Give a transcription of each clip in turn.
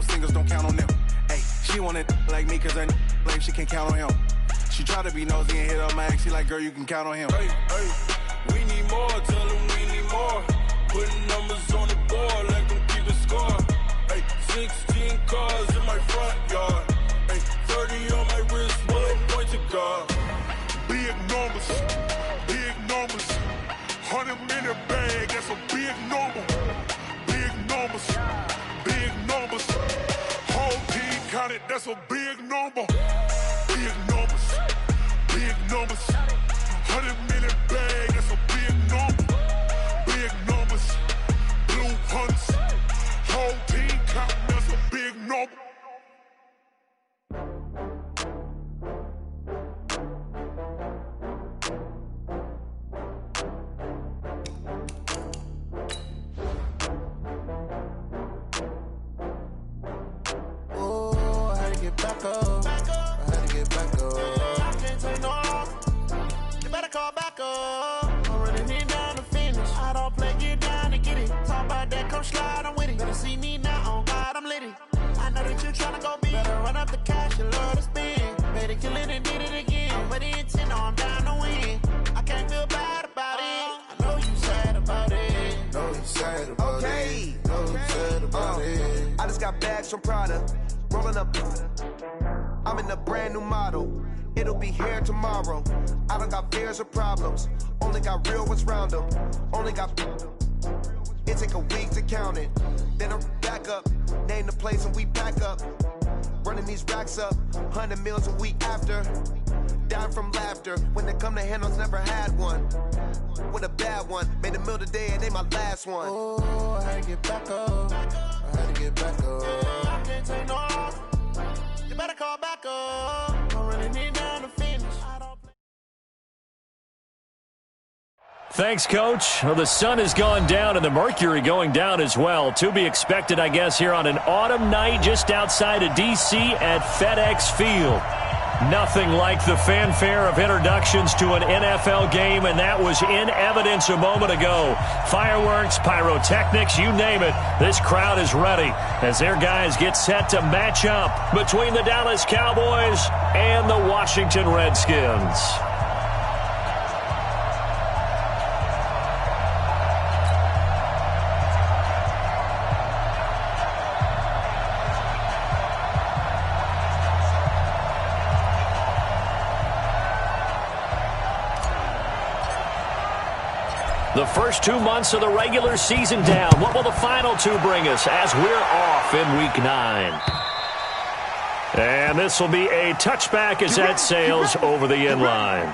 no singles, don't count on them. Hey, she wanted like me cause her like she can count on him. She try to be nosy and hit up my ex. She like, girl, you can count on him. Hey, we need more, tell them we need more. Putting numbers on the board, let them keep it score. Hey, 16 cars in my front yard. Hey, 30 on my wrist, bullet point to God. Big numbers, 100 million bag, that's a big number. Big numbers, whole team counted, that's a big number. Big numbers, 100 million bag, that's a big number. Big numbers, blue hunts, whole team counting, that's a big number. Back up. I had to get back up. I can't take no loss. You better call back up. I'm running it down to finish. I don't play, get down to get it. Talk about that, come slide, I'm with it. Better see me now, on God, I'm litty. I know that you tryna go big. Better run up the cash, you love to spend. Better kill it and did it again. I'm with the intent, no, I'm down to win. I can't feel bad about it. I know you sad about it. Know you sad about it. Know you sad about it. I just got bags from Prada. Rolling up, I'm in a brand new model. It'll be here tomorrow. I don't got fears or problems. Only got real ones round them. Only got. It take a week to count it. Then I'm back up. Name the place and we pack up. Running these racks up. 100 meals a week after. Down from laughter. When they come to handles, never had one. With a bad one. Made a meal today and they my last one. Oh, I had to get back up. I had to get back up. I can't take no loss. You better call back up. I'm running it down to finish. Thanks, Coach. Well, the sun has gone down and the mercury going down as well. To be expected, I guess, here on an autumn night just outside of D.C. at FedEx Field. Nothing like the fanfare of introductions to an NFL game, and that was in evidence a moment ago. Fireworks, pyrotechnics, you name it. This crowd is ready as their guys get set to match up between the Dallas Cowboys and the Washington Redskins. The first 2 months of the regular season down. What will the final two bring us as we're off in Week 9? And this will be a touchback as that sails over the end line.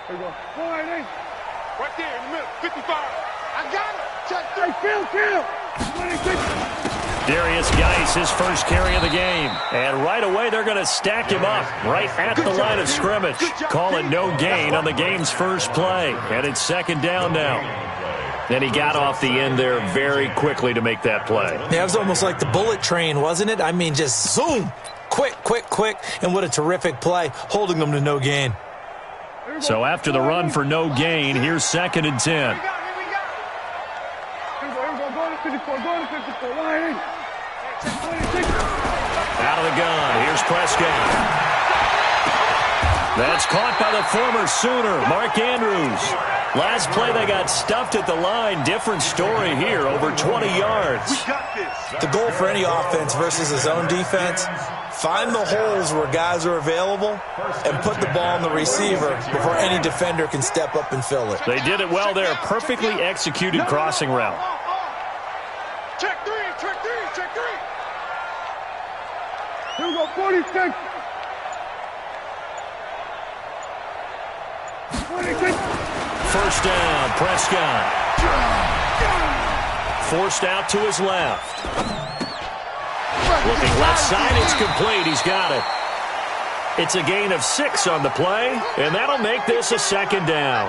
There you go. Right there in the middle. 55. I got it. Check 3. Field. Darius Geis, his first carry of the game. And right away, they're going to stack him up right at the line of scrimmage. Call it no gain on the game's first play. And it's second down now. And he got off the end there very quickly to make that play. Yeah, it was almost like the bullet train, wasn't it? I mean, just zoom. Quick. And what a terrific play, holding them to no gain. So after the run for no gain, here's 2nd and 10. Here we go. Go to 54. Out of the gun. Here's Prescott. That's caught by the former Sooner, Mark Andrews. Last play, they got stuffed at the line. Different story here, over 20 yards. The goal for any offense versus his own defense, find the holes where guys are available and put the ball on the receiver before any defender can step up and fill it. They did it well there. Perfectly executed crossing route. Check 3. Here we go, 46. 46. First down, Prescott. Forced out to his left. Looking left side, it's complete. He's got it. It's a gain of 6 on the play, and that'll make this a second down.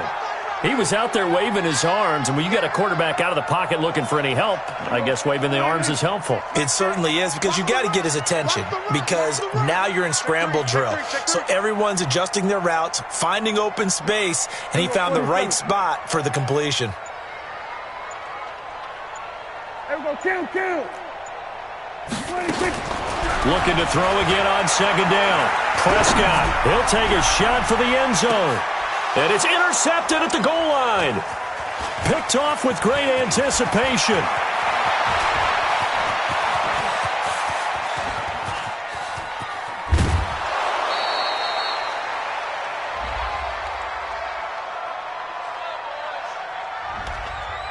He was out there waving his arms, and when you got a quarterback out of the pocket looking for any help, I guess waving the arms is helpful. It certainly is, because you got to get his attention, because now you're in scramble drill. So everyone's adjusting their routes, finding open space, and he found the right spot for the completion. Looking to throw again on second down. Prescott, he'll take a shot for the end zone. And it's intercepted at the goal line. Picked off with great anticipation.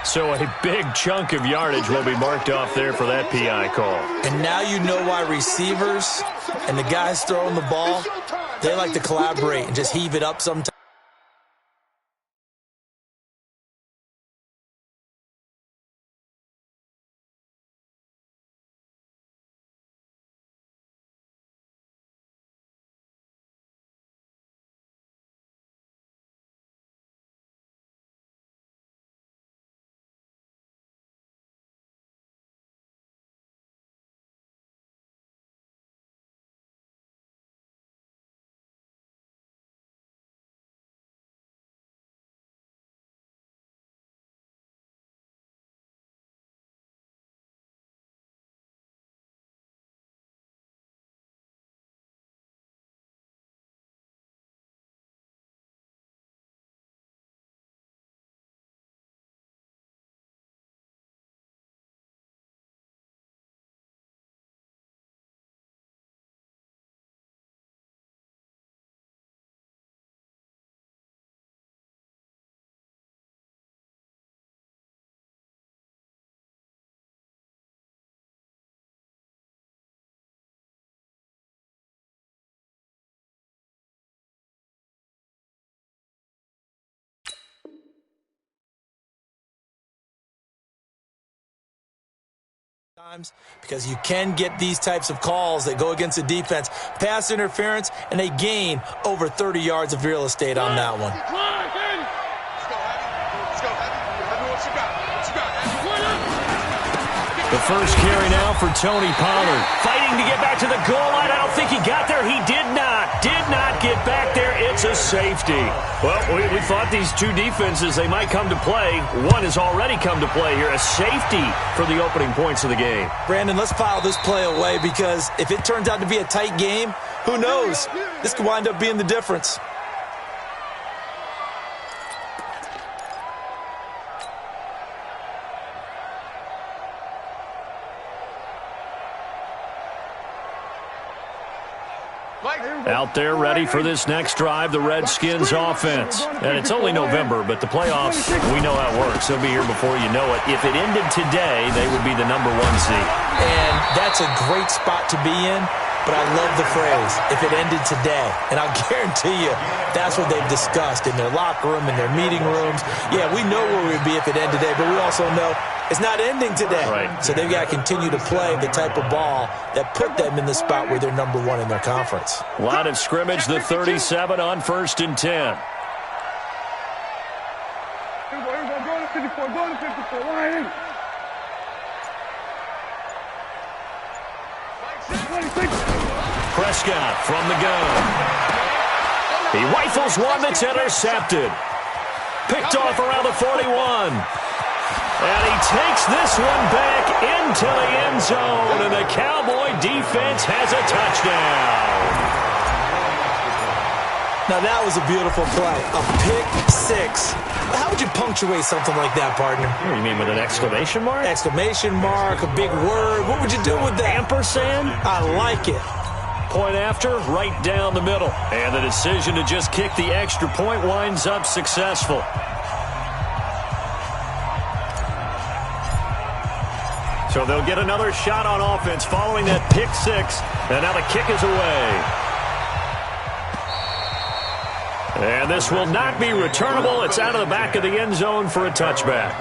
So a big chunk of yardage will be marked off there for that PI call. And now you know why receivers and the guys throwing the ball, they like to collaborate and just heave it up sometimes. Because you can get these types of calls that go against the defense, pass interference, and they gain over 30 yards of real estate on that one. The first carry now for Tony Pollard. Fighting to get back to the goal line. I don't think he got there. He did not get back there. It's a safety. Well, we thought these two defenses, they might come to play. One has already come to play here. A safety for the opening points of the game. Brandon, let's file this play away, because if it turns out to be a tight game, who knows? This could wind up being the difference. Out there ready for this next drive, the Redskins offense. And it's only November, but the playoffs, we know how it works. They'll be here before you know it. If it ended today, they would be the #1 seed. And that's a great spot to be in, but I love the phrase, if it ended today. And I'll guarantee you, that's what they've discussed in their locker room, in their meeting rooms. Yeah, we know where we'd be if it ended today, but we also know it's not ending today. Right. So they've got to continue to play the type of ball that put them in the spot where they're #1 in their conference. Line of scrimmage, the 37 on 1st and 10. Prescott from the gun. He rifles one that's intercepted. Picked off around the 41. And he takes this one back into the end zone, and the Cowboy defense has a touchdown. Now, that was a beautiful play. A pick six. How would you punctuate something like that, partner? What do you mean, with an exclamation mark? Exclamation mark, a big word. What would you do with that? Ampersand? I like it. Point after, right down the middle. And the decision to just kick the extra point winds up successful. So they'll get another shot on offense following that pick six. And now the kick is away. And this will not be returnable. It's out of the back of the end zone for a touchback.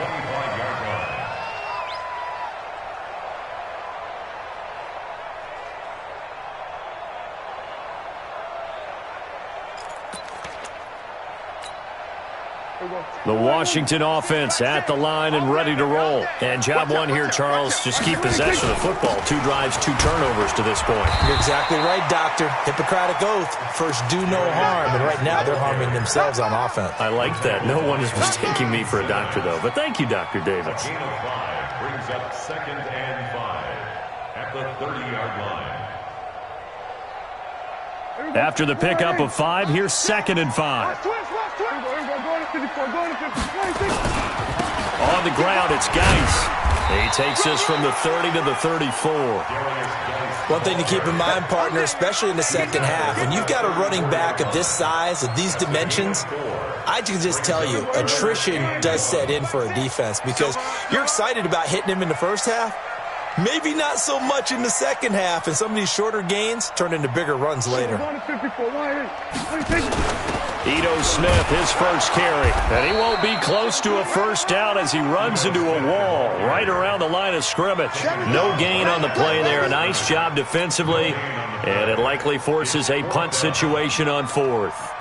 The Washington offense at the line and ready to roll. And job one here, Charles, just keep possession of the football. 2 drives, 2 turnovers to this point. You're exactly right, Doctor. Hippocratic oath. First, do no harm. And right now, they're harming themselves on offense. I like that. No one is mistaking me for a doctor, though. But thank you, Dr. Davis. Gain of 5 brings up 2nd and 5 at the 30-yard line. After the pickup of 5, here's 2nd and 5. On the ground, it's Geis. He takes this from the 30 to the 34. One thing to keep in mind, partner, especially in the second half, when you've got a running back of this size, of these dimensions, I can just tell you, attrition does set in for a defense because you're excited about hitting him in the first half. Maybe not so much in the second half, and some of these shorter gains turn into bigger runs later. Ito Smith, his first carry, and he won't be close to a first down as he runs into a wall right around the line of scrimmage. No gain on the play there. A nice job defensively, and it likely forces a punt situation on 4th.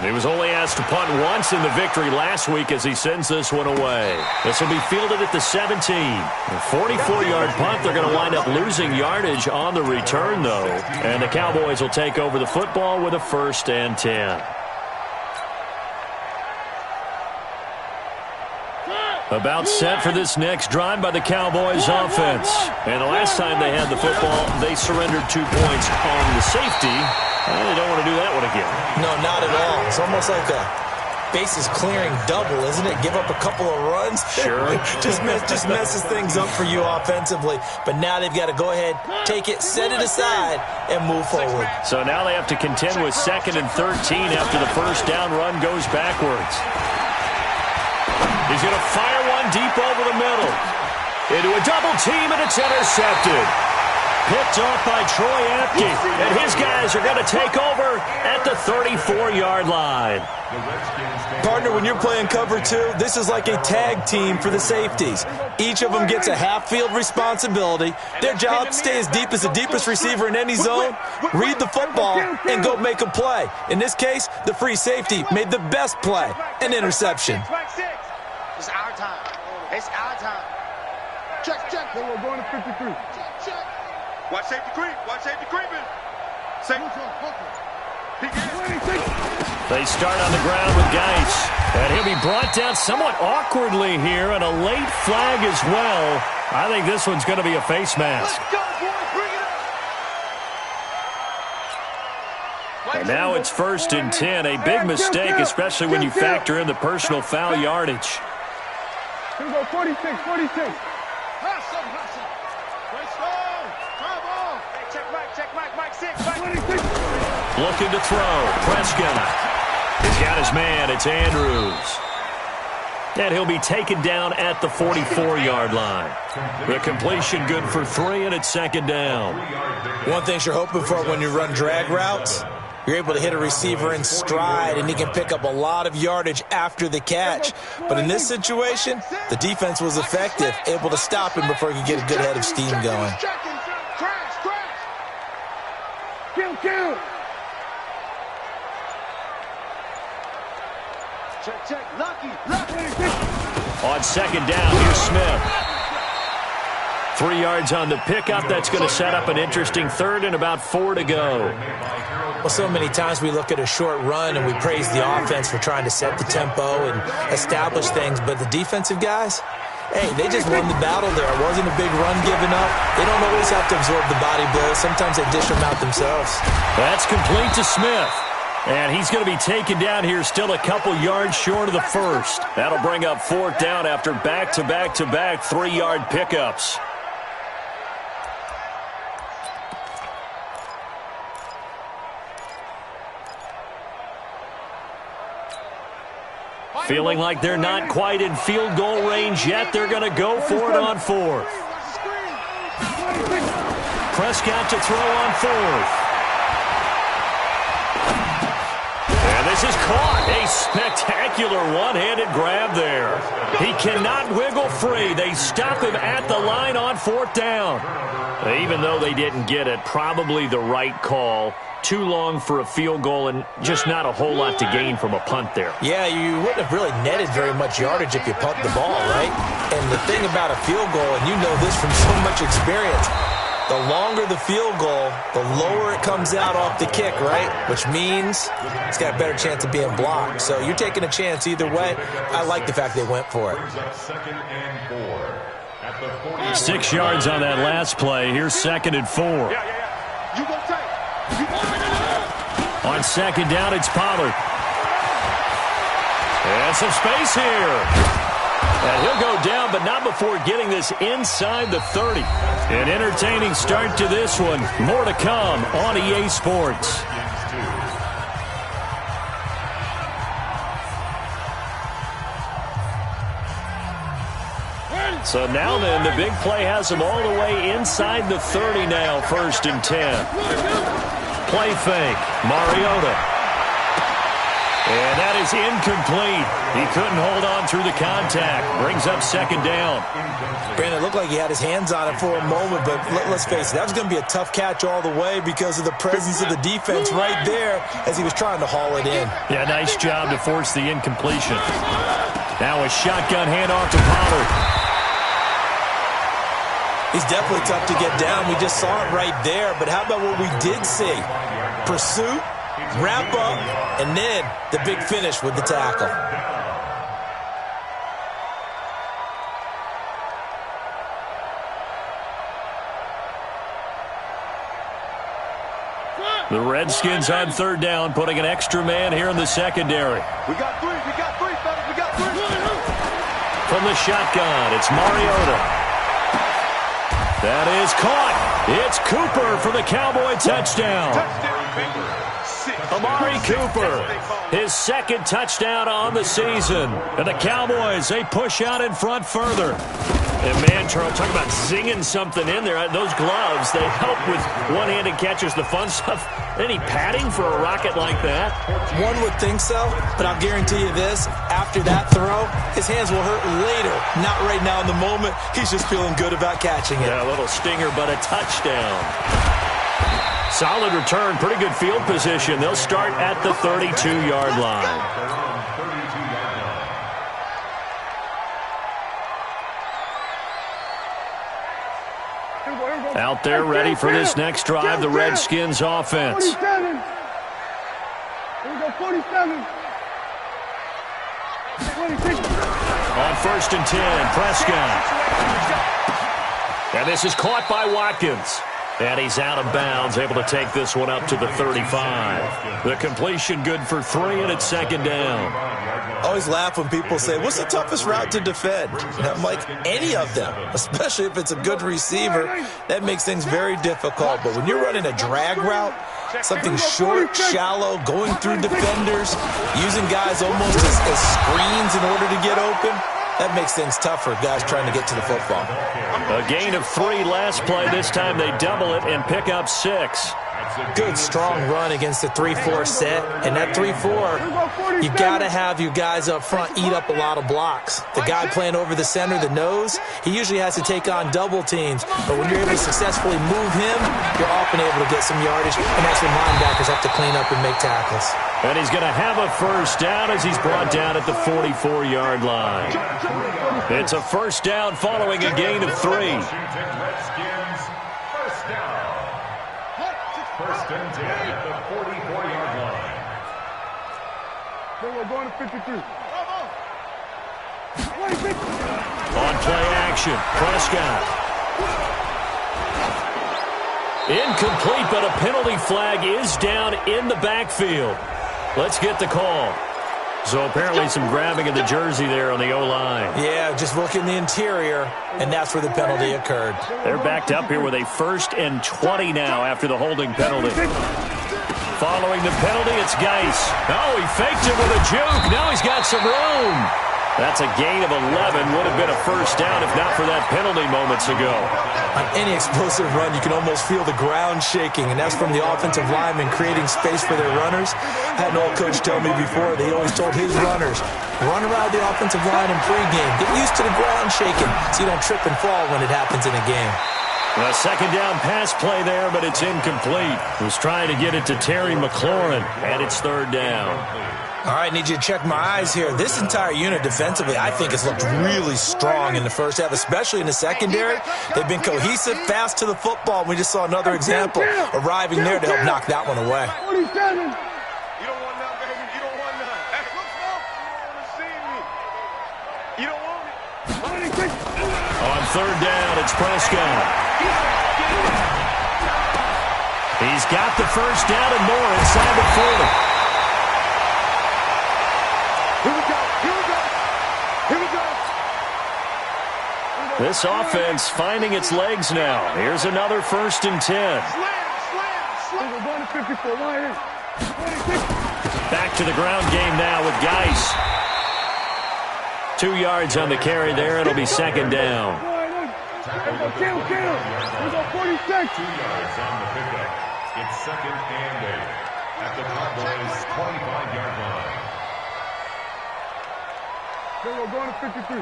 He was only asked to punt once in the victory last week as he sends this one away. This will be fielded at the 17. A 44-yard punt. They're going to wind up losing yardage on the return, though. And the Cowboys will take over the football with a 1st and 10. About set for this next drive by the Cowboys offense. And the last time they had the football, they surrendered 2 points on the safety. And they don't want to do that one again. No, not at all. It's almost like a bases clearing double, isn't it? Give up a couple of runs. Sure. just messes things up for you offensively. But now they've got to go ahead, take it, set it aside, and move forward. So now they have to contend with 2nd and 13 after the first down run goes backwards. He's going to fire one deep over the middle. Into a double team, and it's intercepted. Picked off by Troy Apke, and his guys are going to take over at the 34-yard line. Partner, when you're playing cover 2, this is like a tag team for the safeties. Each of them gets a half-field responsibility. Their job, stay as deep as the deepest receiver in any zone, read the football, and go make a play. In this case, the free safety made the best play, an interception. It's our time. It's our time. Check. We're going to 53. Check. Watch safety creep. Watch safety creeping. They start on the ground with Geis. And he'll be brought down somewhat awkwardly here, and a late flag as well. I think this one's going to be a face mask. Let's go, boys. Bring it up. And now it's 1st and 10. A big mistake, especially when you factor in the personal foul yardage. Here we go, 46. Hustle. Check Mike 6. Looking to throw. Prescott. He's got his man. It's Andrews. And he'll be taken down at the 44-yard line. The completion good for 3, and it's 2nd down. One thing you're hoping for when you run drag routes, you're able to hit a receiver in stride, and he can pick up a lot of yardage after the catch. But in this situation, the defense was effective, able to stop him before he could get a good head of steam going. Kill. Check. Lucky. On 2nd down, here's Smith. 3 yards on the pickup. That's going to set up an interesting 3rd and about 4 to go. Well, so many times we look at a short run and we praise the offense for trying to set the tempo and establish things, but the defensive guys, hey, they just won the battle there. It wasn't a big run given up. They don't always have to absorb the body blows. Sometimes they dish them out themselves. That's complete to Smith. And he's going to be taken down here still a couple yards short of the 1st. That'll bring up 4th down after back-to-back-to-back 3-yard pickups. Feeling like they're not quite in field goal range yet. They're going to go for it on 4th. Prescott to throw on 4th. And this this is caught. A spectacular one-handed grab there. He cannot wiggle free. They stop him at the line on 4th down. Even though they didn't get it, probably the right call. Too long for a field goal and just not a whole lot to gain from a punt there. Yeah, you wouldn't have really netted very much yardage if you punt the ball, right? And the thing about a field goal, and you know this from so much experience, the longer the field goal, the lower it comes out off the kick, right? Which means it's got a better chance of being blocked. So you're taking a chance either way. I like the fact they went for it. 6 yards on that last play. Here's 2nd and 4. You gonna take. On 2nd down, it's Pollard. And some space here. And he'll go down, but not before getting this inside the 30. An entertaining start to this one. More to come on EA Sports. So now then, the big play has him all the way inside the 30 now, 1st and 10. Play fake, Mariota. And that is incomplete. He couldn't hold on through the contact. Brings up 2nd down. Brandon, it looked like he had his hands on it for a moment, but let's face it, that was going to be a tough catch all the way because of the presence of the defense right there as he was trying to haul it in. Yeah, nice job to force the incompletion. Now a shotgun handoff to Pollard. He's definitely tough to get down. We just saw it right there. But how about what we did see? Pursuit, wrap up, and then the big finish with the tackle. The Redskins on 3rd down, putting an extra man here in the secondary. We got three, fellas, we got three. From the shotgun, it's Mariota. That is caught. It's Cooper for the Cowboy touchdown. Amari Cooper, his 2nd touchdown on the season. And the Cowboys, they push out in front further. And man, Charles, talk about zinging something in there. Those gloves, they help with one-handed catches, the fun stuff. Any padding for a rocket like that? One would think so, but I'll guarantee you this. After that throw, his hands will hurt later. Not right now in the moment. He's just feeling good about catching it. Yeah, a little stinger, but a touchdown. Solid return, pretty good field position. They'll start at the 32-yard line. Out there ready for this next drive, the Redskins offense. 47. Here we go, 47. 26. On 1st and 10, Prescott. And this is caught by Watkins. And he's out of bounds, able to take this one up to the 35. The completion good for 3, and it's 2nd down. I always laugh when people say, what's the toughest route to defend? And I'm like, any of them, especially if it's a good receiver. That makes things very difficult. But when you're running a drag route, something short, shallow, going through defenders, using guys almost as screens in order to get open, that makes things tough for guys trying to get to the football. A gain of 3 last play. This time they double it and pick up 6. Good, strong run against the 3-4 set. And that 3-4, you got to have your guys up front eat up a lot of blocks. The guy playing over the center, the nose, he usually has to take on double teams. But when you're able to successfully move him, you're often able to get some yardage. And that's when linebackers have to clean up and make tackles. And he's going to have a 1st down as he's brought down at the 44-yard line. It's a 1st down following a gain of 3. Redskins, 1st down. 1st and 10 at the 44-yard line. We're going to 53. On play action, Prescott. Incomplete, but a penalty flag is down in the backfield. Let's get the call. So apparently some grabbing of the jersey there on the O-line. Yeah, just look in the interior, and that's where the penalty occurred. They're backed up here with a 1st and 20 now after the holding penalty. Following the penalty, it's Geis. Oh, he faked it with a juke. Now he's got some room. That's a gain of 11. Would have been a first down if not for that penalty moments ago. On any explosive run, you can almost feel the ground shaking, and that's from the offensive linemen creating space for their runners. I had an old coach tell me before, they always told his runners, run around the offensive line in pregame. Get used to the ground shaking so you don't trip and fall when it happens in a game. A second down pass play there, but it's incomplete. Was trying to get it to Terry McLaurin, and it's third down. All right, need you to check my eyes here. This entire unit defensively, I think, has looked really strong in the first half, especially in the secondary. They've been cohesive, fast to the football. We just saw another example arriving there to help knock that one away. You don't want none, baby. You don't want none. Hey, look, smoke. You don't want to see me. You don't want it. On third down, it's Prescott. He's got the first down and more inside the 40. Here we go. Here we go. Here we go. This offense finding its legs now. Here's another 1st and 10. Slam. We're going to 54. Back to the ground game now with Geis. 2 yards on the carry there. It'll be second down. Kill. We're going 46. 2 yards on the pickup. It's second and 8 at the Cowboys' 25-yard line. Then we're going to 53.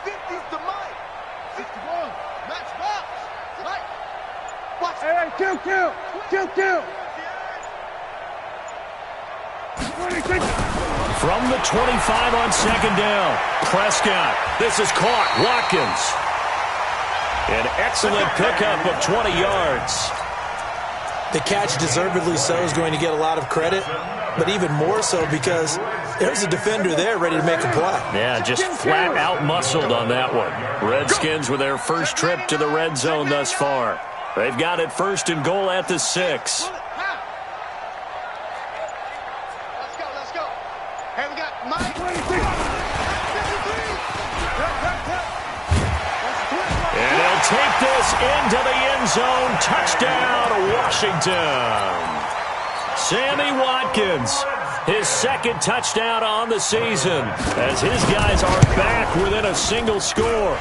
50's to Mike. 61. Match box. Mike. Watch. Hey, kill. 26. From the 25 on second down. Prescott. This is caught. Watkins. An excellent pickup of 20 yards. The catch, deservedly so, is going to get a lot of credit, but even more so because there's a defender there ready to make a play. Yeah, just flat out muscled on that one. Redskins with their first trip to the red zone thus far. They've got it 1st and goal at the 6. Let's go. Hey, we got Mike. 53. And he'll take this into the end zone. Touchdown, Washington. Sammy Watkins, his 2nd touchdown on the season, as his guys are back within a single score.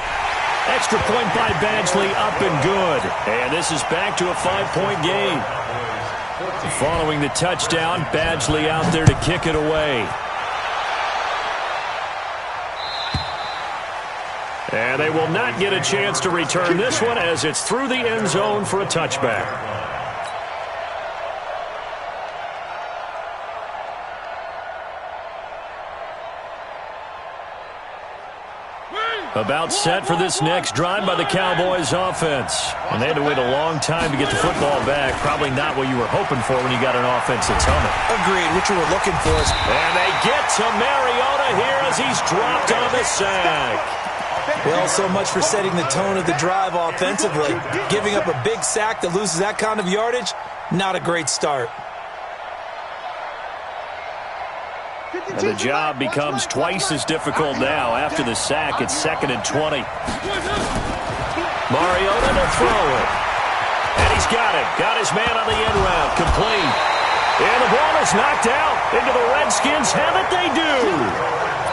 Extra point by Badgley, up and good. And this is back to a 5-point game. Following the touchdown, Badgley out there to kick it away. And they will not get a chance to return this one as it's through the end zone for a touchback. About set for this next drive by the Cowboys offense. And they had to wait a long time to get the football back. Probably not what you were hoping for when you got an offense that's humming. Agreed. What you were looking for is... And they get to Mariota here as he's dropped on the sack. Well, so much for setting the tone of the drive offensively. Giving up a big sack that loses that kind of yardage, not a great start. And the job becomes twice as difficult now. After the sack, it's 2nd and 20. Mariota to throw it. And he's got it. Got his man on the end route. Complete. And the ball is knocked out into the Redskins. Have it they do.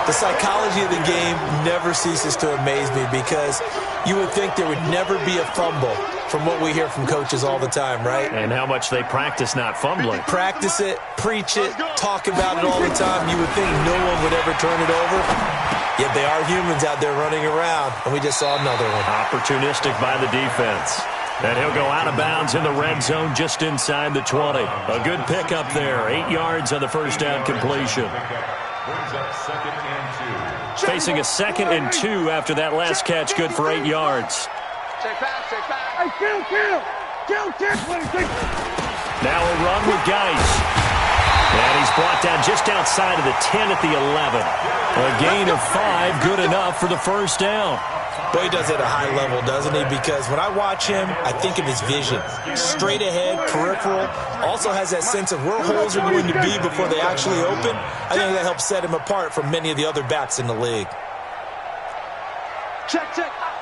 The psychology of the game never ceases to amaze me because you would think there would never be a fumble from what we hear from coaches all the time, right? And how much they practice not fumbling. Practice it, preach it, talk about it all the time. You would think no one would ever turn it over. Yet they are humans out there running around, and we just saw another one. Opportunistic by the defense. And he'll go out of bounds in the red zone just inside the 20. A good pickup there. 8 yards on the first down completion. Brings up 2nd and 2. Facing a 2nd and 2 after that last catch, good for 8 yards. Check back. Hey, kill. Now a run with Geis. And he's brought down just outside of the 10 at the 11. A gain of 5, good enough for the first down. Boy, he does it at a high level, doesn't he? Because when I watch him, I think of his vision. Straight ahead, peripheral. Also has that sense of where holes are going to be before they actually open. I think that helps set him apart from many of the other backs in the league. Check.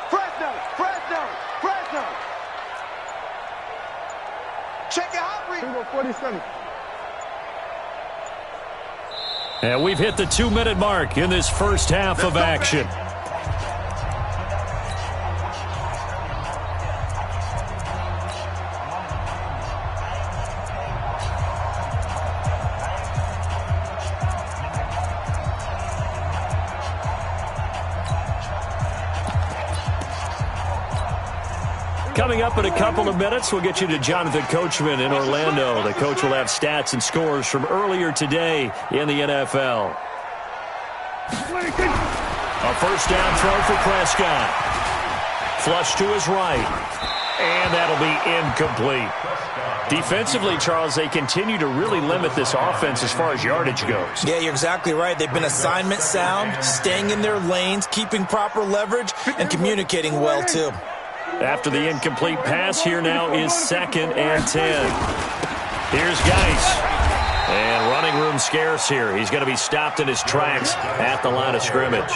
Fresno. Check your hot read. 47. And we've hit the 2-minute mark in this first half of action. Coming up in a couple of minutes, we'll get you to Jonathan Coachman in Orlando. The coach will have stats and scores from earlier today in the NFL. A first down throw for Prescott. Flush to his right. And that'll be incomplete. Defensively, Charles, they continue to really limit this offense as far as yardage goes. Yeah, you're exactly right. They've been assignment sound, staying in their lanes, keeping proper leverage, and communicating well, too. After the incomplete pass, here now is 2nd and 10. Here's Geis. And running room scarce here. He's going to be stopped in his tracks at the line of scrimmage.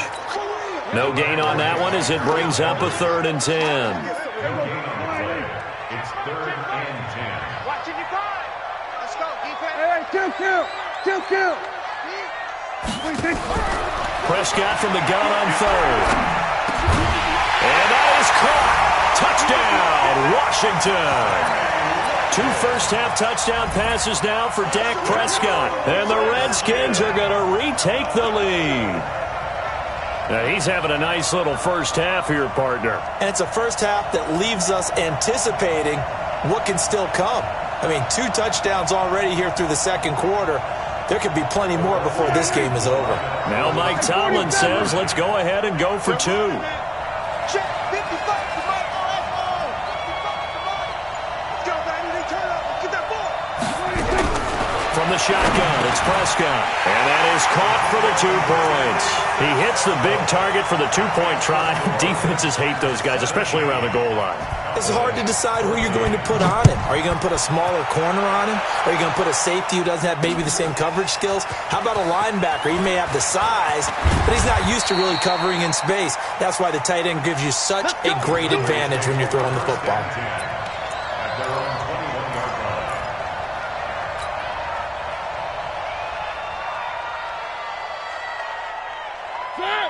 No gain on that one as it brings up a 3rd and 10. It's 3rd and 10. Watching your time. Let's go, defense. Hey, two. Prescott from the gun on 3rd. And that is caught. Touchdown, Washington. 2 first-half touchdown passes now for Dak Prescott. And the Redskins are going to retake the lead. Now, he's having a nice little first half here, partner. And it's a first half that leaves us anticipating what can still come. I mean, 2 touchdowns already here through the second quarter. There could be plenty more before this game is over. Now Mike Tomlin says, let's go ahead and go for 2. Check, 55. From the shotgun, it's Prescott. And that is caught for the 2 points. He hits the big target for the 2-point try. Defenses hate those guys, especially around the goal line. It's hard to decide who you're going to put on him. Are you going to put a smaller corner on him? Are you going to put a safety who doesn't have maybe the same coverage skills? How about a linebacker? He may have the size, but he's not used to really covering in space. That's why the tight end gives you such a great advantage when you're throwing the football.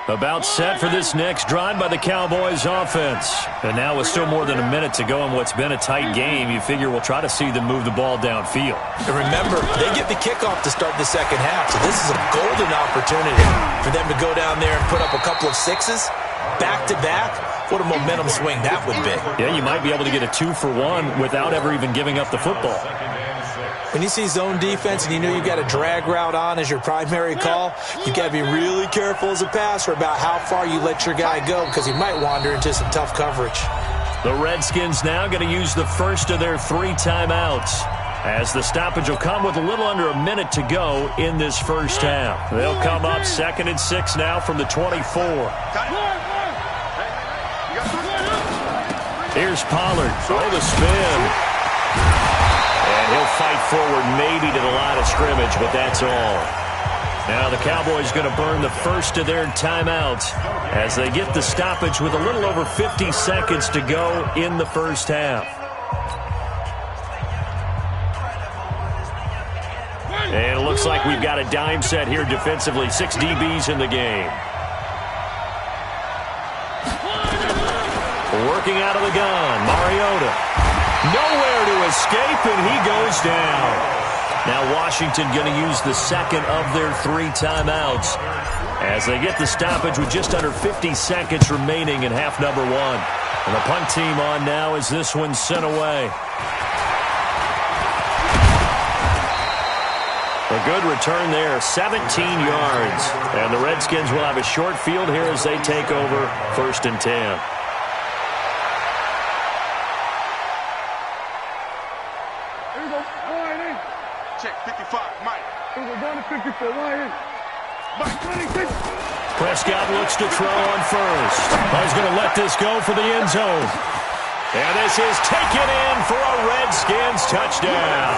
About set for this next drive by the Cowboys offense. And now with still more than a minute to go in what's been a tight game, you figure we'll try to see them move the ball downfield. And remember, they get the kickoff to start the second half, so this is a golden opportunity for them to go down there and put up a couple of 6s back-to-back. What a momentum swing that would be. Yeah, you might be able to get a 2-for-1 without ever even giving up the football. When you see zone defense and you know you've got a drag route on as your primary call, you've got to be really careful as a passer about how far you let your guy go because he might wander into some tough coverage. The Redskins now going to use the first of their 3 timeouts, as the stoppage will come with a little under a minute to go in this first half. They'll come up 2nd and 6 now from the 24. Here's Pollard. Oh, the spin. And he'll fight forward maybe to the line of scrimmage, but that's all. Now the Cowboys going to burn the first of their timeouts as they get the stoppage with a little over 50 seconds to go in the first half. And it looks like we've got a dime set here defensively. 6 DBs in the game. Working out of the gun, Mariota. Nowhere to escape, and he goes down. Now Washington going to use the second of their 3 timeouts as they get the stoppage with just under 50 seconds remaining in half number 1. And the punt team on now as this one's sent away. A good return there, 17 yards. And the Redskins will have a short field here as they take over 1st and 10. Prescott looks to throw on first. He's going to let this go for the end zone. And this is taken in for a Redskins touchdown.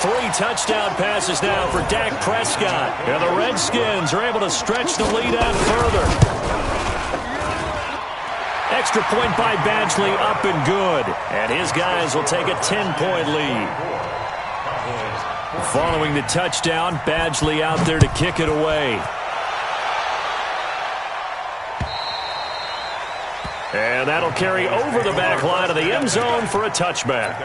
3 touchdown passes now for Dak Prescott. And the Redskins are able to stretch the lead out further. Extra point by Badgley, up and good. And his guys will take a 10-point lead. Following the touchdown, Badgley out there to kick it away. And that'll carry over the back line of the end zone for a touchback.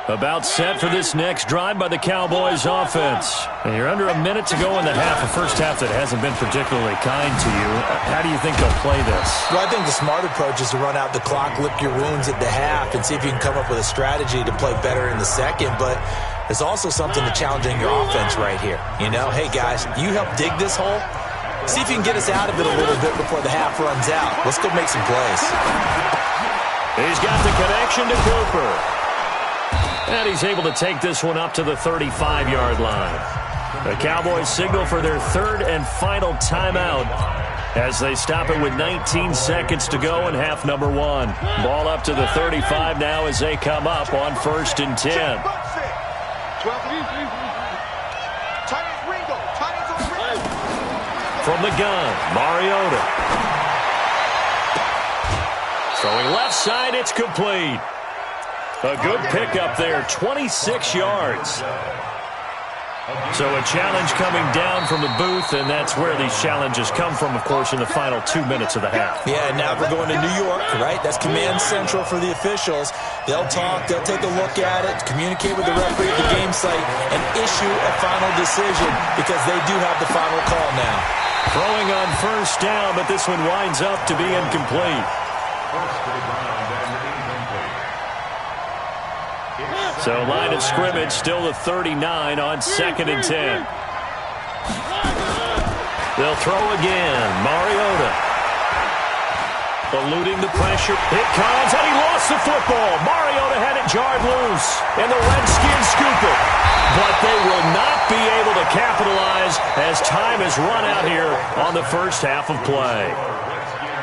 About set for this next drive by the Cowboys offense. And you're under a minute to go in the half, a first half that hasn't been particularly kind to you. How do you think they'll play this? Well, I think the smart approach is to run out the clock, lick your wounds at the half, and see if you can come up with a strategy to play better in the second. But there's also something to challenging your offense right here. You know, hey, guys, you help dig this hole. See if you can get us out of it a little bit before the half runs out. Let's go make some plays. He's got the connection to Cooper. And he's able to take this one up to the 35-yard line. The Cowboys signal for their third and final timeout as they stop it with 19 seconds to go in half number one. Ball up to the 35 now as they come up on 1st and 10. From the gun, Mariota. Throwing left side, it's complete. A good pickup there, 26 yards. So a challenge coming down from the booth, and that's where these challenges come from, of course, in the final 2 minutes of the half. Yeah, and now we're going to New York, right? That's command central for the officials. They'll talk, they'll take a look at it, communicate with the referee at the game site, and issue a final decision because they do have the final call now. Throwing on 1st down, but this one winds up to be incomplete. So line of scrimmage still the 39 on 2nd and 10. They'll throw again. Mariota eluding the pressure. It comes, and he lost the football. Mariota had it jarred loose, and the Redskins scoop it. But they will not be able to capitalize as time has run out here on the first half of play.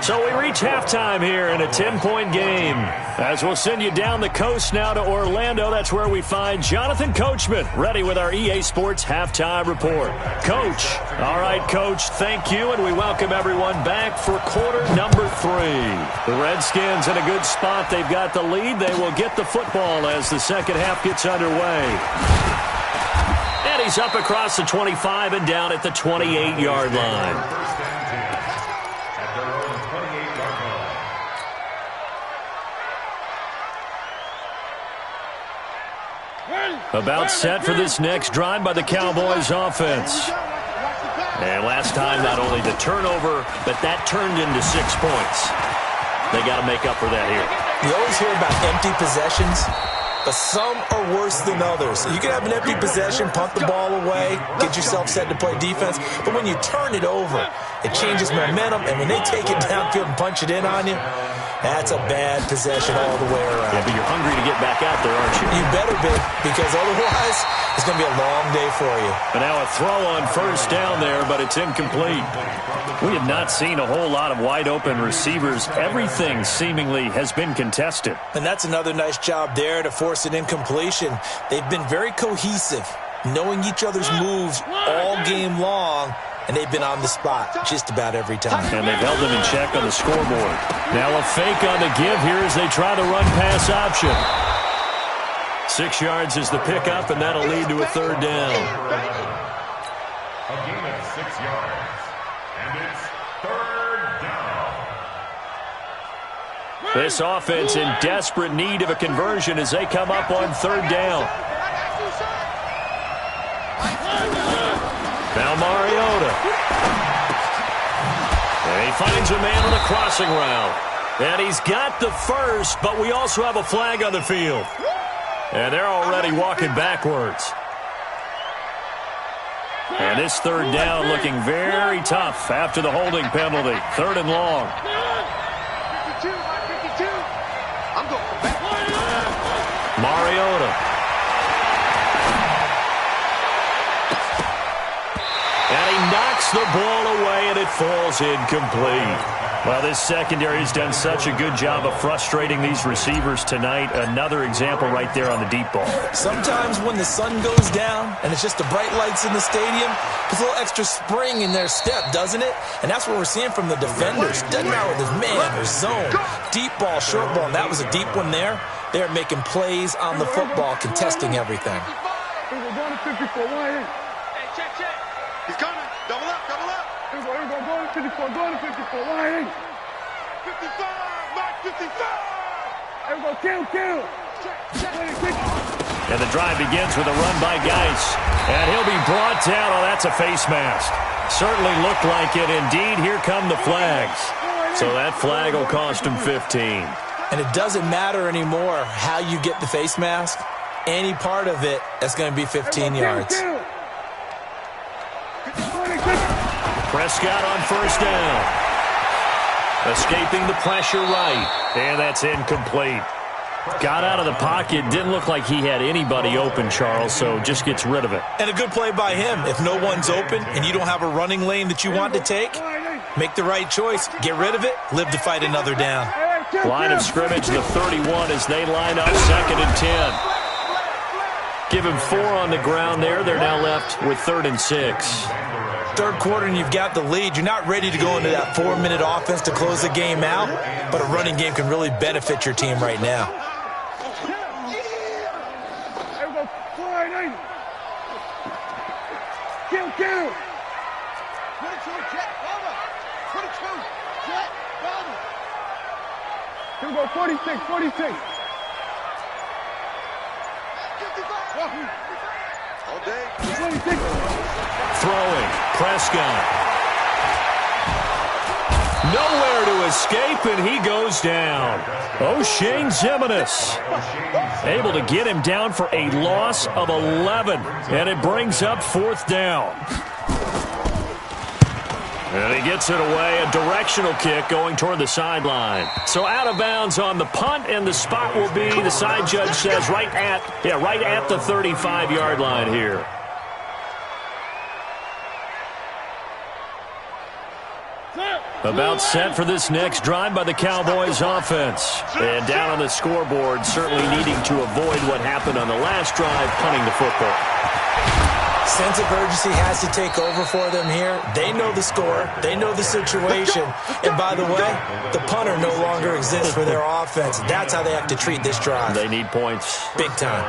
So we reach halftime here in a 10-point game. As we'll send you down the coast now to Orlando, that's where we find Jonathan Coachman, ready with our EA Sports Halftime Report. Coach. All right, Coach, thank you, and we welcome everyone back for quarter number 3. The Redskins in a good spot. They've got the lead. They will get the football as the second half gets underway. And he's up across the 25 and down at the 28-yard line. About set for this next drive by the Cowboys offense. And last time, not only the turnover, but that turned into 6 points. They got to make up for that here. You always hear about empty possessions, but some are worse than others. You can have an empty possession, punt the ball away, get yourself set to play defense, but when you turn it over, it changes momentum, and when they take it downfield and punch it in on you, that's a bad possession all the way around. Yeah, but you're hungry to get back out there, aren't you? You better be, because otherwise it's going to be a long day for you. And now a throw on 1st down there, but it's incomplete. We have not seen a whole lot of wide-open receivers. Everything seemingly has been contested. And that's another nice job there to force an incompletion. They've been very cohesive, knowing each other's moves all game long, and they've been on the spot just about every time. And they've held them in check on the scoreboard. Now a fake on the give here as they try the run-pass option. 6 yards is the pickup, and that'll lead to a 3rd down. A gain of 6 yards, and it's 3rd down. This offense in desperate need of a conversion as they come up on 3rd down. Now Mariota. And he finds a man on the crossing route. And he's got the first, but we also have a flag on the field. And they're already walking backwards. And this 3rd down looking very tough after the holding penalty. 3rd and long. Mariota. And he knocks the ball away, and it falls incomplete. Well, this secondary has done such a good job of frustrating these receivers tonight. Another example right there on the deep ball. Sometimes when the sun goes down and it's just the bright lights in the stadium, there's a little extra spring in their step, doesn't it? And that's what we're seeing from the defenders. Doesn't matter whether it's man or zone, deep ball, short ball, and that was a deep one there. They're making plays on the football, contesting everything. We're going to 54. Hey, check. He's coming. Double up. Here we go. Going to 54. Going to 54. 55. Mark 55. Here we go. Kill. And the drive begins with a run by Geis. And he'll be brought down. Oh, that's a face mask. Certainly looked like it. Indeed, here come the flags. So that flag will cost him 15. And it doesn't matter anymore how you get the face mask. Any part of it, that's going to be 15 yards. Prescott on first down. Escaping the pressure right. And that's incomplete. Got out of the pocket. Didn't look like he had anybody open, Charles, so just gets rid of it. And a good play by him. If no one's open and you don't have a running lane that you want to take, make the right choice. Get rid of it. Live to fight another down. Line of scrimmage, the 31 as they line up 2nd and 10. Give him 4 on the ground there. They're now left with 3rd and 6. Third quarter and you've got the lead. You're not ready to go into that 4-minute offense to close the game out, but a running game can really benefit your team right now. Kill. 22, jet, over. 22, jet, over. Here we go. 46. All day. 26. Throwing. Prescott. Nowhere to escape, and he goes down. O'Shane Zimenez able to get him down for a loss of 11, and it brings up 4th down. And he gets it away, a directional kick going toward the sideline. So out of bounds on the punt, and the spot will be, the side judge says, right at the 35-yard line here. About set for this next drive by the Cowboys offense. And down on the scoreboard, certainly needing to avoid what happened on the last drive, punting the football. Sense of urgency has to take over for them here. They know the score. They know the situation. And by the way, the punter no longer exists for their offense. That's how they have to treat this drive. They need points. Big time.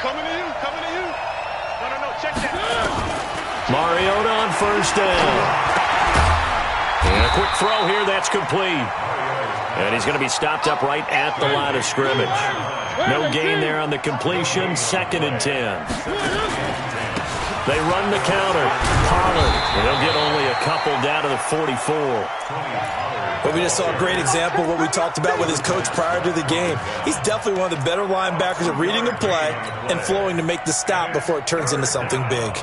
Coming to you. No, check that. Mariota on first down. And a quick throw here, that's complete. And he's going to be stopped up right at the line of scrimmage. No gain there on the completion, 2nd and 10. They run the counter. Pollard, and he'll get only a couple down to the 44. But we just saw a great example of what we talked about with his coach prior to the game. He's definitely one of the better linebackers at reading a play and flowing to make the stop before it turns into something big.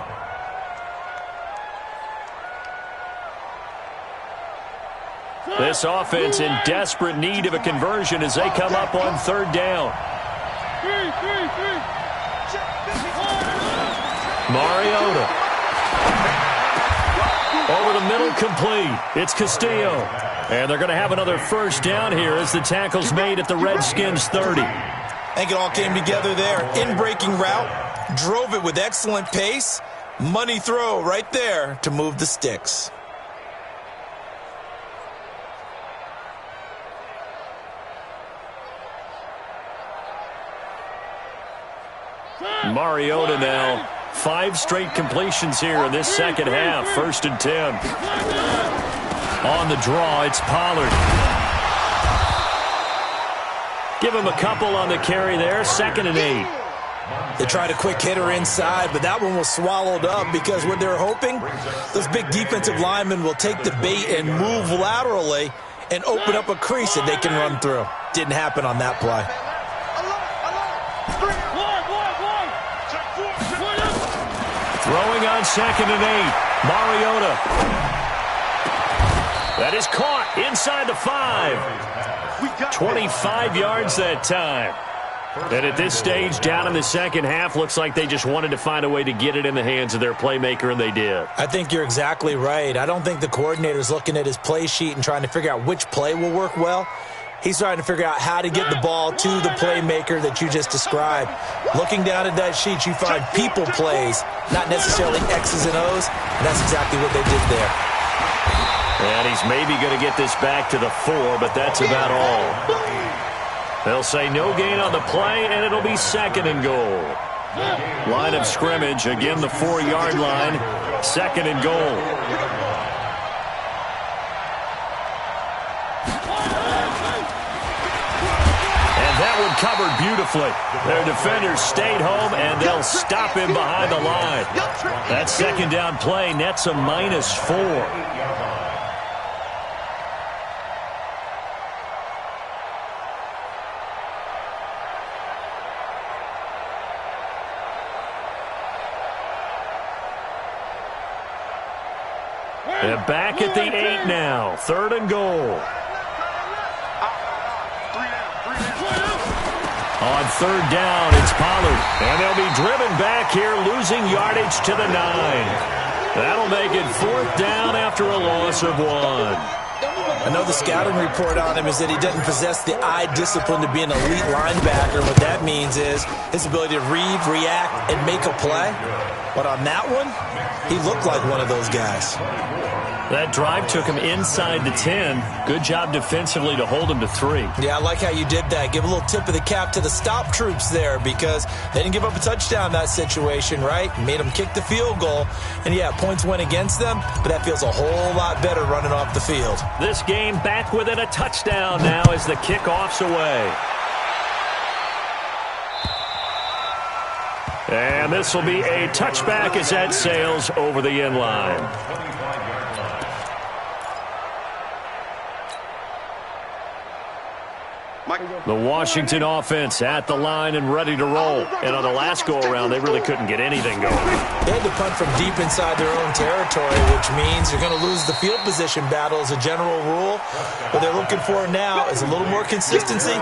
This offense in desperate need of a conversion as they come up on 3rd down. Mariota. Over the middle, complete. It's Castillo. And they're going to have another first down here as the tackle's made at the Redskins 30. I think it all came together there. In-breaking route, drove it with excellent pace. Money throw right there to move the sticks. Mariota now, 5 straight completions here in this second half. 1st and 10. On the draw, it's Pollard. Give him a couple on the carry there. 2nd and 8. They tried a quick hitter inside, but that one was swallowed up because what they're hoping, those big defensive linemen will take the bait and move laterally and open up a crease that they can run through. Didn't happen on that play. Throwing on 2nd and 8. Mariota. That is caught inside the 5. 25 yards that time. And at this stage, down in the second half, looks like they just wanted to find a way to get it in the hands of their playmaker, and they did. I think you're exactly right. I don't think the coordinator's looking at his play sheet and trying to figure out which play will work well. He's trying to figure out how to get the ball to the playmaker that you just described. Looking down at that sheet, you find people plays, not necessarily X's and O's, and that's exactly what they did there. And he's maybe going to get this back to the 4, but that's about all. They'll say no gain on the play, and it'll be 2nd and goal. Line of scrimmage, again the 4-yard line, 2nd and goal. And that one covered beautifully. Their defenders stayed home, and they'll stop him behind the line. That 2nd down play nets a -4. And back at the 8 now. 3rd and goal. On 3rd down, it's Pollard. And they'll be driven back here, losing yardage to the 9. That'll make it 4th down after a loss of 1. I know the scouting report on him is that he doesn't possess the eye discipline to be an elite linebacker. What that means is his ability to read, react, and make a play. But on that one, he looked like one of those guys. That drive took him inside the 10. Good job defensively to hold him to 3. Yeah, I like how you did that. Give a little tip of the cap to the stop troops there because they didn't give up a touchdown in that situation, right? Made them kick the field goal. And, yeah, points went against them, but that feels a whole lot better running off the field. This game back within a touchdown now as the kickoff's away. And this will be a touchback as that sails over the end line. The Washington offense at the line and ready to roll. And on the last go-around, they really couldn't get anything going. They had to punt from deep inside their own territory, which means you're going to lose the field position battle as a general rule. What they're looking for now is a little more consistency,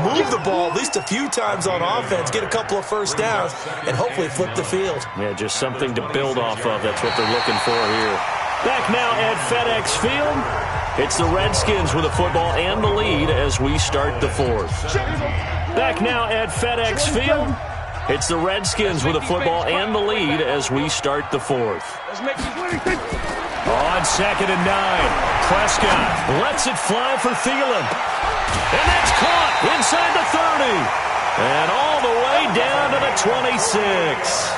move the ball at least a few times on offense, get a couple of first downs, and hopefully flip the field. Yeah, just something to build off of. That's what they're looking for here. Back now at FedEx Field. It's the Redskins with the football and the lead as we start the 4th. Back now at FedEx Field. It's the Redskins with the football and the lead as we start the 4th. On 2nd and 9, Prescott lets it fly for Thielen. And that's caught inside the 30. And all the way down to the 26.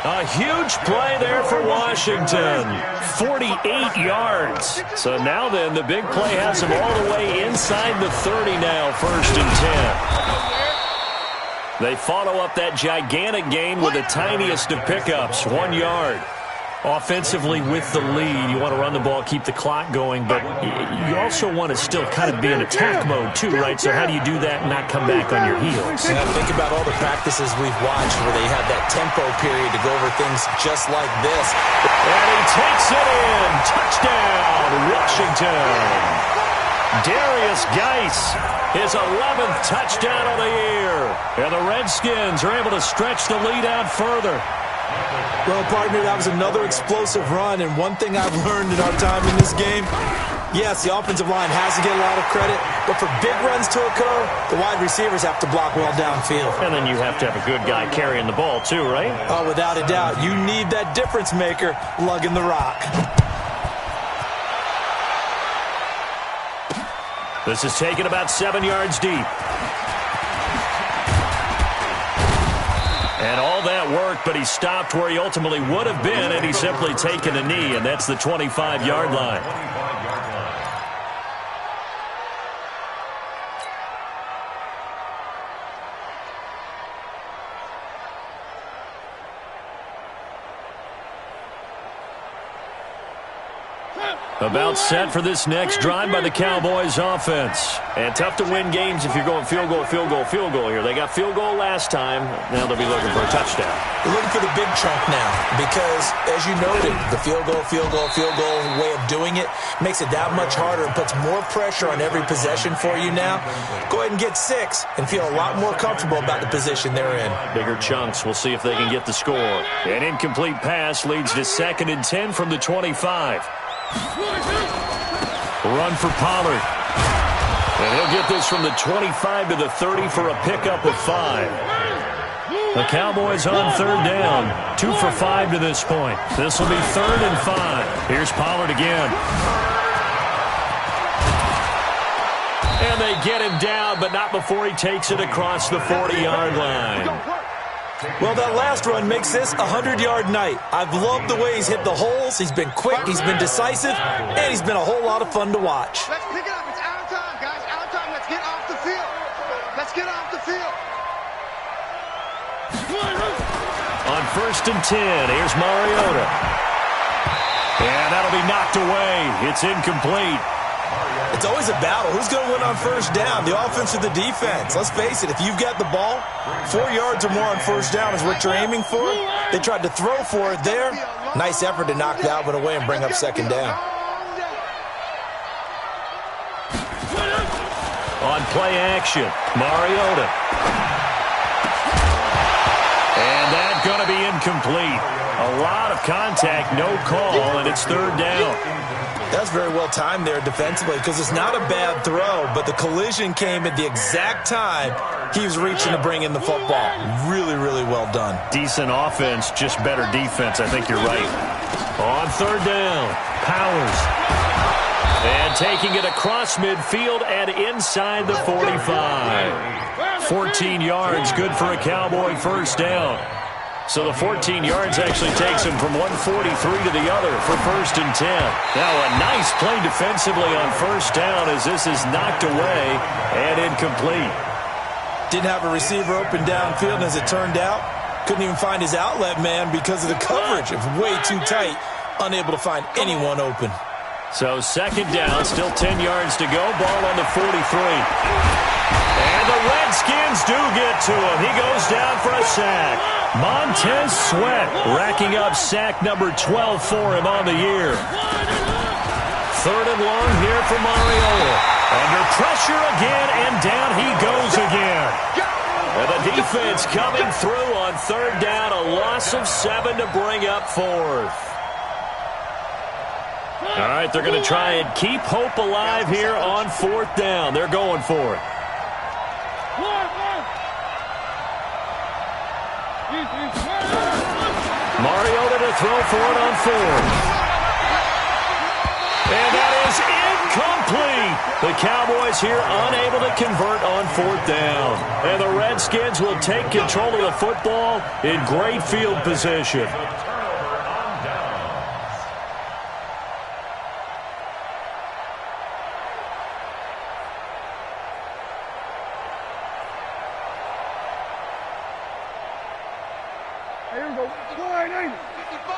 A huge play there for Washington. 48 yards. So now then, the big play has him all the way inside the 30 now, 1st and 10. They follow up that gigantic gain with the tiniest of pickups, 1 yard. Offensively with the lead, you want to run the ball, keep the clock going, but you also want to still kind of be in attack mode too, right? So how do you do that and not come back on your heels? Yeah, think about all the practices we've watched where they have that tempo period to go over things just like this. And he takes it in. Touchdown, Washington. Darius Geis, his 11th touchdown of the year. And the Redskins are able to stretch the lead out further. Well, partner, that was another explosive run, and one thing I've learned in our time in this game, yes, the offensive line has to get a lot of credit, but for big runs to occur, the wide receivers have to block well downfield. And then you have to have a good guy carrying the ball too, right? Oh, without a doubt. You need that difference maker lugging the rock. This is taken about 7 yards deep. And all that worked, but he stopped where he ultimately would have been, and he's simply taken a knee, and that's the 25-yard line. About set for this next drive by the Cowboys offense. And tough to win games if you're going field goal, field goal, field goal here. They got field goal last time. Now they'll be looking for a touchdown. They're looking for the big chunk now because, as you noted, the field goal way of doing it makes it that much harder and puts more pressure on every possession for you now. Go ahead and get 6 and feel a lot more comfortable about the position they're in. Bigger chunks. We'll see if they can get the score. An incomplete pass leads to 2nd and 10 from the 25. Run for Pollard. And he'll get this from the 25 to the 30 for a pickup of 5. The Cowboys on 3rd down. 2 for 5 to this point. This will be 3rd and 5. Here's Pollard again. And they get him down, but not before he takes it across the 40-yard line. Well, that last run makes this a 100-yard night. I've loved the way he's hit the holes. He's been quick, he's been decisive, and he's been a whole lot of fun to watch. Let's pick it up. It's out of time, guys. Out of time. Let's get off the field. Let's get off the field. On 1st and 10, here's Mariota. And that'll be knocked away. It's incomplete. It's always a battle. Who's going to win on 1st down, the offense or the defense? Let's face it, if you've got the ball, 4 yards or more on 1st down is what you're aiming for. They tried to throw for it there. Nice effort to knock that one away and bring up 2nd down. On play action, Mariota. And that's going to be incomplete. A lot of contact, no call, and it's 3rd down. That's very well timed there defensively because it's not a bad throw, but the collision came at the exact time he was reaching to bring in the football. Really, really well done. Decent offense, just better defense. I think you're right. On 3rd down, Powers. And taking it across midfield and inside the 45. 14 yards, good for a Cowboy 1st down. So the 14 yards actually takes him from 143 to the other for 1st and 10. Now a nice play defensively on 1st down as this is knocked away and incomplete. Didn't have a receiver open downfield, and as it turned out, couldn't even find his outlet man because of the coverage. It was way too tight, unable to find anyone open. So 2nd down, still 10 yards to go, ball on the 43. And the Redskins do get to him. He goes down for a sack. Montez Sweat racking up sack number 12 for him on the year. 3rd and long here for Mariota. Under pressure again, and down he goes again. And the defense coming through on 3rd down, a loss of 7 to bring up 4th. All right, they're going to try and keep hope alive here on 4th down. They're going for it. Mariota to throw for it on 4th. And that is incomplete. The Cowboys here unable to convert on 4th down. And the Redskins will take control of the football in great field position. Here we go. Wide 80.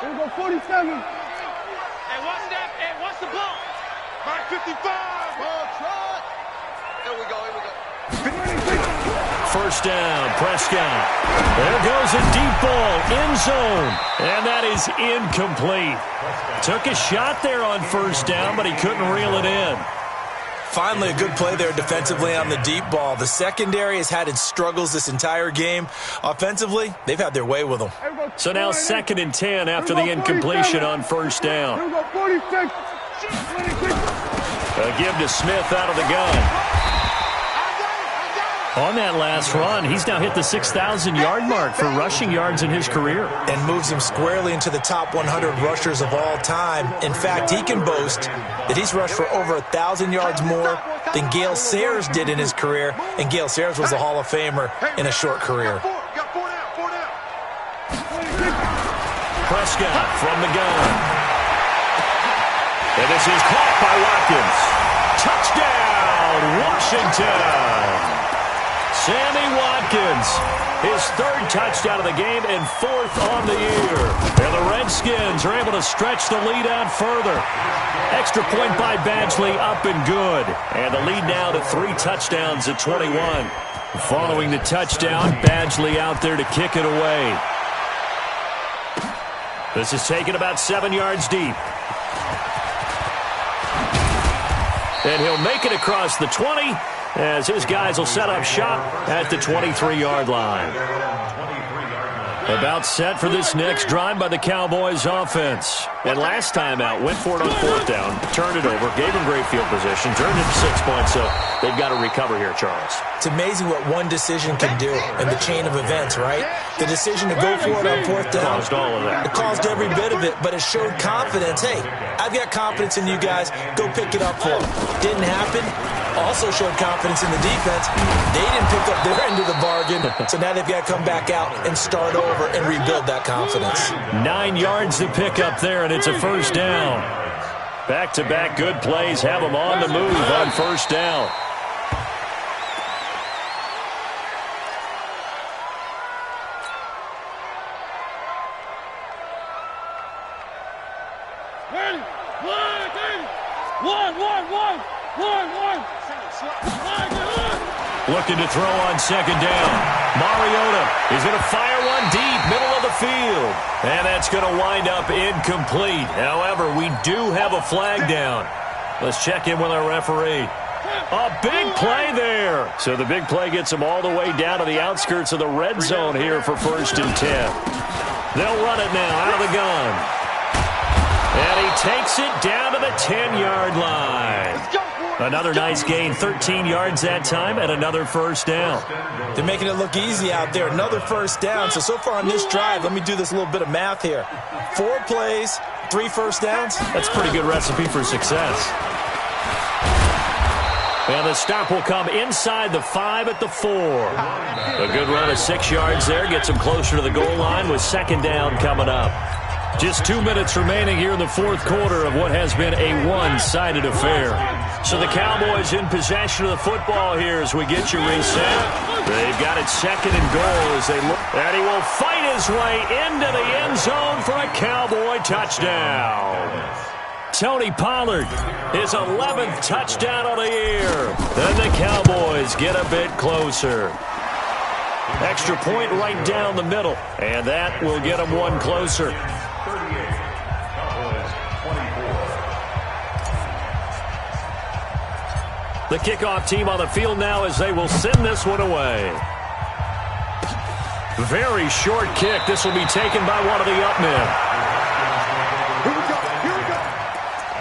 Here we go. 47. Hey, what's that? Hey, what's the ball? Mark 55. Ball trot. Here we go. Here we go. 1st down, Prescott. There goes a deep ball, end zone. And that is incomplete. Took a shot there on 1st down, but he couldn't reel it in. Finally, a good play there defensively on the deep ball. The secondary has had its struggles this entire game. Offensively, they've had their way with them. So now 2nd and 10 after the incompletion on 1st down. Here we go. 46. 26. A give to Smith out of the gun. On that last run, he's now hit the 6,000-yard mark for rushing yards in his career. And moves him squarely into the top 100 rushers of all time. In fact, he can boast that he's rushed for over 1,000 yards more than Gale Sayers did in his career. And Gale Sayers was a Hall of Famer in a short career. Prescott from the gun. And this is caught by Watkins. Touchdown, Washington. Sammy Watkins, his third touchdown of the game and fourth on the year. And the Redskins are able to stretch the lead out further. Extra point by Badgley, up and good. And the lead now to 3 touchdowns at 21. Following the touchdown, Badgley out there to kick it away. This is taken about 7 yards deep. And he'll make it across the 20 as his guys will set up shop at the 23-yard line. About set for this next drive by the Cowboys offense. And last time out, went for it on 4th down, turned it over, gave him great field position, turned it to 6 points, so they've got to recover here, Charles. It's amazing what one decision can do in the chain of events, right? The decision to go for it on 4th down. Caused all of that. It caused every bit of it, but it showed confidence. Hey, I've got confidence in you guys. Go pick it up for them. Didn't happen. Also showed confidence in the defense. They didn't pick up their end of the bargain, so now they've got to come back out and start over and rebuild that confidence. 9 yards to pick up there, and it's a first down. Back-to-back good plays have them on the move on first down. Looking to throw on second down. Mariota is going to fire one deep, middle of the field. And that's going to wind up incomplete. However, we do have a flag down. Let's check in with our referee. A big play there. So the big play gets them all the way down to the outskirts of the red zone here for 1st and 10. They'll run it now out of the gun. And he takes it down to the 10-yard line. Another nice gain, 13 yards that time, and another first down. They're making it look easy out there. Another first down. So far on this drive, let me do this little bit of math here. 4 plays, 3 first downs. That's a pretty good recipe for success. And the stop will come inside the 5 at the 4. A good run of 6 yards there. Gets them closer to the goal line with second down coming up. Just 2 minutes remaining here in the 4th quarter of what has been a one-sided affair. So the Cowboys in possession of the football here as we get you reset. They've got it 2nd and goal as they look. And he will fight his way into the end zone for a Cowboy touchdown. Tony Pollard, his 11th touchdown of the year. Then the Cowboys get a bit closer. Extra point right down the middle. And that will get them one closer. The kickoff team on the field now as they will send this one away. Very short kick. This will be taken by one of the up men.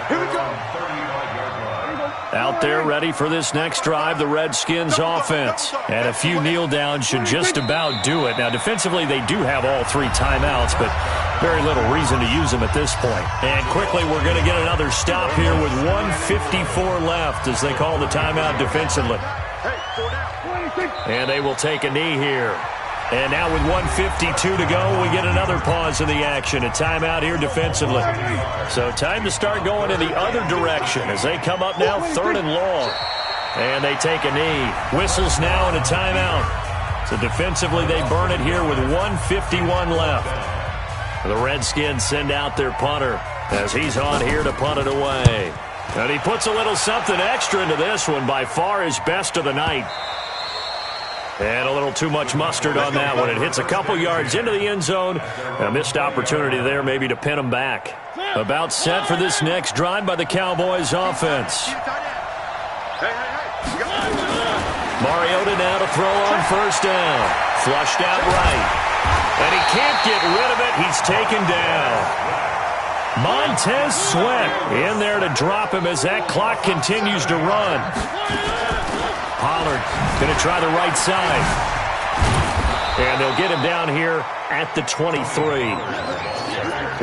Here we go. Out there ready for this next drive, the Redskins offense. And a few kneel downs should just about do it. Now, defensively, they do have all 3 timeouts, but very little reason to use them at this point. And quickly, we're going to get another stop here with 1:54 left as they call the timeout defensively. And they will take a knee here. And now with 1:52 to go, we get another pause in the action. A timeout here defensively. So time to start going in the other direction as they come up now 3rd and long. And they take a knee. Whistles now and a timeout. So defensively, they burn it here with 1:51 left. The Redskins send out their punter as he's on here to punt it away. And he puts a little something extra into this one, by far his best of the night. And a little too much mustard on that one. It hits a couple yards into the end zone. A missed opportunity there maybe to pin them back. About set for this next drive by the Cowboys offense. Mariota now to throw on first down. Flushed out right. And he can't get rid of it. He's taken down. Montez Sweat in there to drop him as that clock continues to run. Pollard going to try the right side. And they'll get him down here at the 23.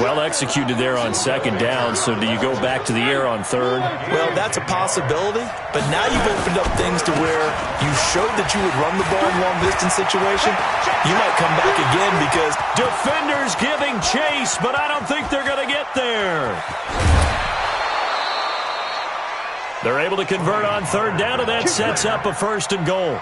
Well executed there on second down. So do you go back to the air on 3rd? Well, that's a possibility. But now you've opened up things to where you showed that you would run the ball in long-distance situation. You might come back again because defenders giving chase, but I don't think they're going to get there. They're able to convert on 3rd down, and that sets up a 1st and goal.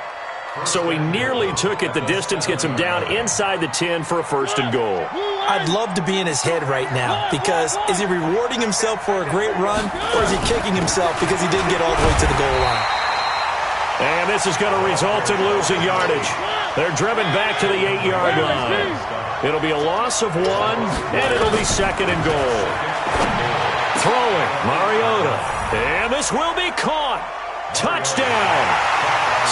So he nearly took it the distance, gets him down inside the 10 for a 1st and goal. I'd love to be in his head right now because is he rewarding himself for a great run or is he kicking himself because he didn't get all the way to the goal line? And this is going to result in losing yardage. They're driven back to the 8-yard line. It'll be a loss of 1, and it'll be 2nd and goal. Throwing, Mariota. And this will be caught. Touchdown.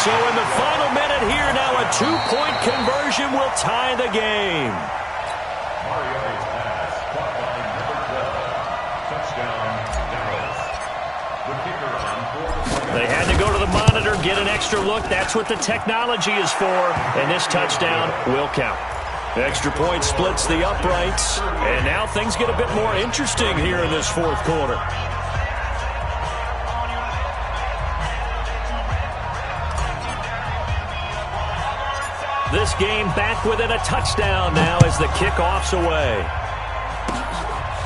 So in the final minute here, now a 2-point conversion will tie the game. Mariota's pass caught by number 12. Touchdown, Dallas. The kicker on for the... They had to go to the monitor, get an extra look. That's what the technology is for. And this touchdown will count. Extra point splits the uprights. And now things get a bit more interesting here in this 4th quarter. This game back within a touchdown now as the kickoff's away.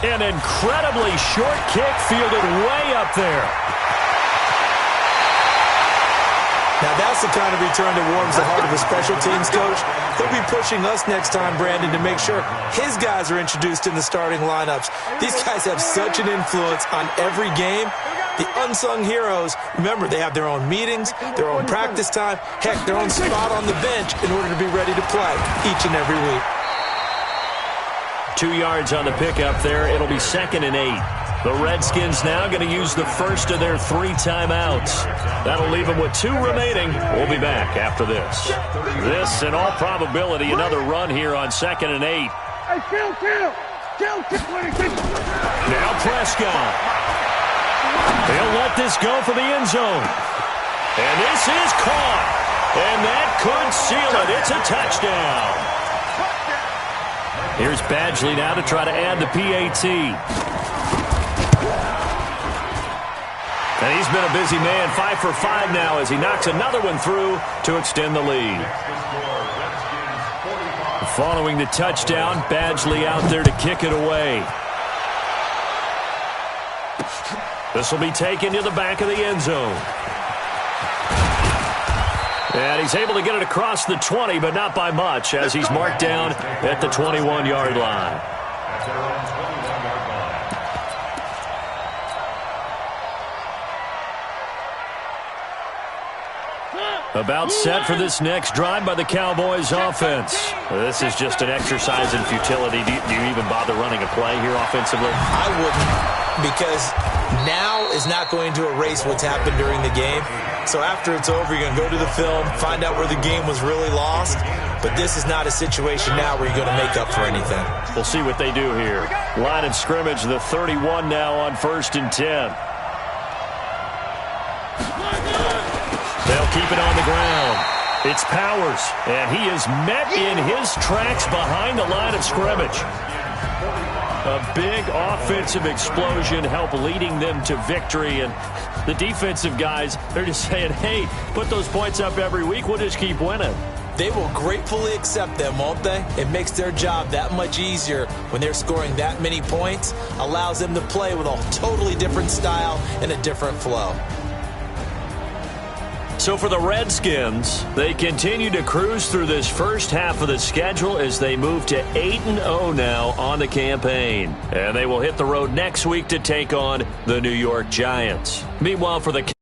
An incredibly short kick fielded way up there. Now that's the kind of return that warms the heart of a special teams coach. He'll be pushing us next time, Brandon, to make sure his guys are introduced in the starting lineups. These guys have such an influence on every game. The unsung heroes, remember, they have their own meetings, their own practice time, heck, their own spot on the bench in order to be ready to play each and every week. 2 yards on the pickup there. It'll be 2nd and 8. The Redskins now going to use the first of their 3 timeouts. That'll leave them with 2 remaining. We'll be back after this. This, in all probability, another run here on 2nd and 8. Hey, kill. Now Prescott. They'll let this go for the end zone. And this is caught. And that could seal it. It's a touchdown. Here's Badgley now to try to add the PAT. And he's been a busy man, 5 for 5 now as he knocks another one through to extend the lead. Following the touchdown, Badgley out there to kick it away. This will be taken to the back of the end zone. And he's able to get it across the 20, but not by much, as he's marked down at the 21-yard line. About set for this next drive by the Cowboys offense. This is just an exercise in futility. Do you even bother running a play here offensively? I wouldn't, because now is not going to erase what's happened during the game. So after it's over, you're going to go to the film, find out where the game was really lost. But this is not a situation now where you're going to make up for anything. We'll see what they do here. Line of scrimmage, the 31 now on 1st and 10. They'll keep it on the ground. It's Powers, and he is met in his tracks behind the line of scrimmage. A big offensive explosion helped leading them to victory, and the defensive guys, they're just saying, hey, put those points up every week, we'll just keep winning. They will gratefully accept them, won't they? It makes their job that much easier when they're scoring that many points, allows them to play with a totally different style and a different flow. So for the Redskins, they continue to cruise through this first half of the schedule as they move to 8-0 now on the campaign. And they will hit the road next week to take on the New York Giants. Meanwhile, for the